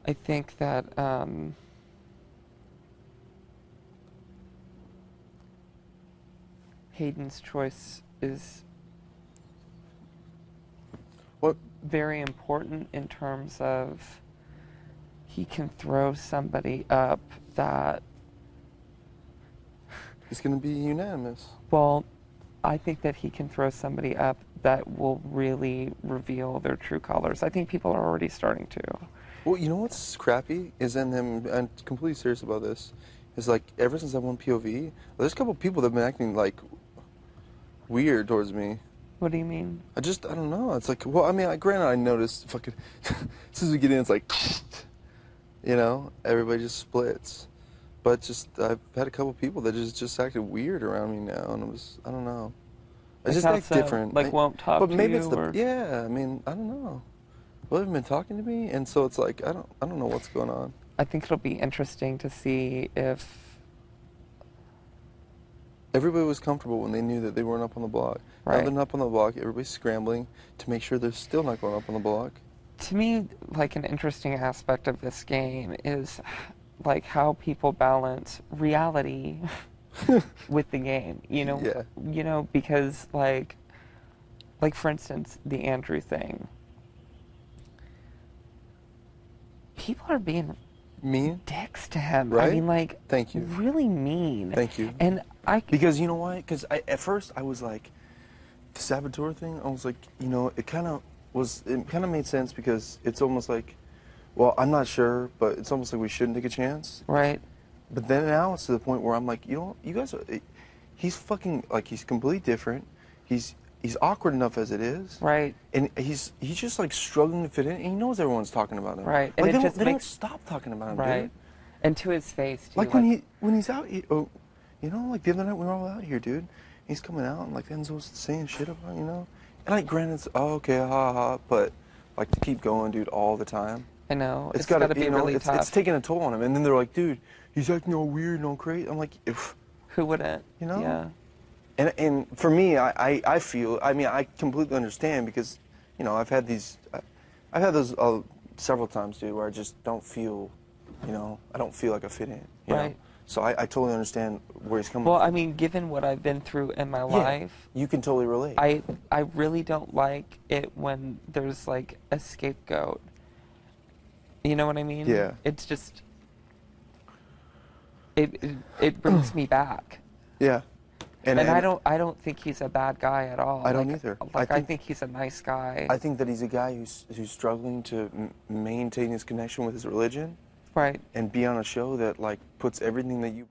I think that Hayden's choice is What? very important in terms of he can throw somebody up that, It's going to be unanimous. well, I think that he can throw somebody up that will really reveal their true colors. I think people are already starting to. Well, you know what's crappy is in them. I'm completely serious about this. Is like ever since I won POV, there's a couple people that have been acting like weird towards me. What do you mean? I don't know. It's like, well, I mean, granted, I noticed fucking as soon as we get in, it's like, you know, everybody just splits. But just I've had a couple people that just acted weird around me now, and I don't know. I Like just how act so? different. Like won't talk But to maybe you, it's the or yeah. I mean, I don't know. Well, they've been talking to me, and so it's like I don't know what's going on. I think it'll be interesting to see if Everybody was comfortable when they knew that they weren't up on the block. Now right. they're not up on the block. Everybody's scrambling to make sure they're still not going up on the block. To me, like an interesting aspect of this game is like how people balance reality with the game. Yeah. Because like for instance, the Andrew thing. People are being Mean? dicks to him. I Right? mean, like, Thank you. really mean. Thank you. And Because you know why? Because at first I was like, the saboteur thing, I was like, you know, it kind of made sense because it's almost like, well, I'm not sure, but it's almost like we shouldn't take a chance. right, But then now it's to the point where I'm like, you know, you guys, he's fucking, like, he's completely different. He's awkward enough as it is. right, And he's just like struggling to fit in. And he knows everyone's talking about him. right. And Like it they don't makes stop talking about him, right. dude. And to his face, too. Like when he's out, you know, like the other night we were all out here, dude. He's coming out and like Enzo's saying shit about, you know. And like granted, it's okay, ha ha, but like to keep going, dude, all the time. I know. It's got to be really tough. It's taking a toll on him. And then they're like, dude, he's acting all weird and all crazy. I'm like, Who wouldn't? you know. Yeah. And for me, I feel, I mean, I completely understand because, you know, I've had those several times, dude, where I just don't feel, you know, I don't feel like I fit in, you Right. know? So I totally understand where he's coming Well, from. I mean, given what I've been through in my Yeah, life, you can totally relate. I really don't like it when there's like a scapegoat. You know what I mean? Yeah. It's just it brings me back. Yeah. And I don't think he's a bad guy at all. I don't either. Like I think he's a nice guy. I think that he's a guy who's struggling to maintain his connection with his religion Right. and be on a show that like puts everything that you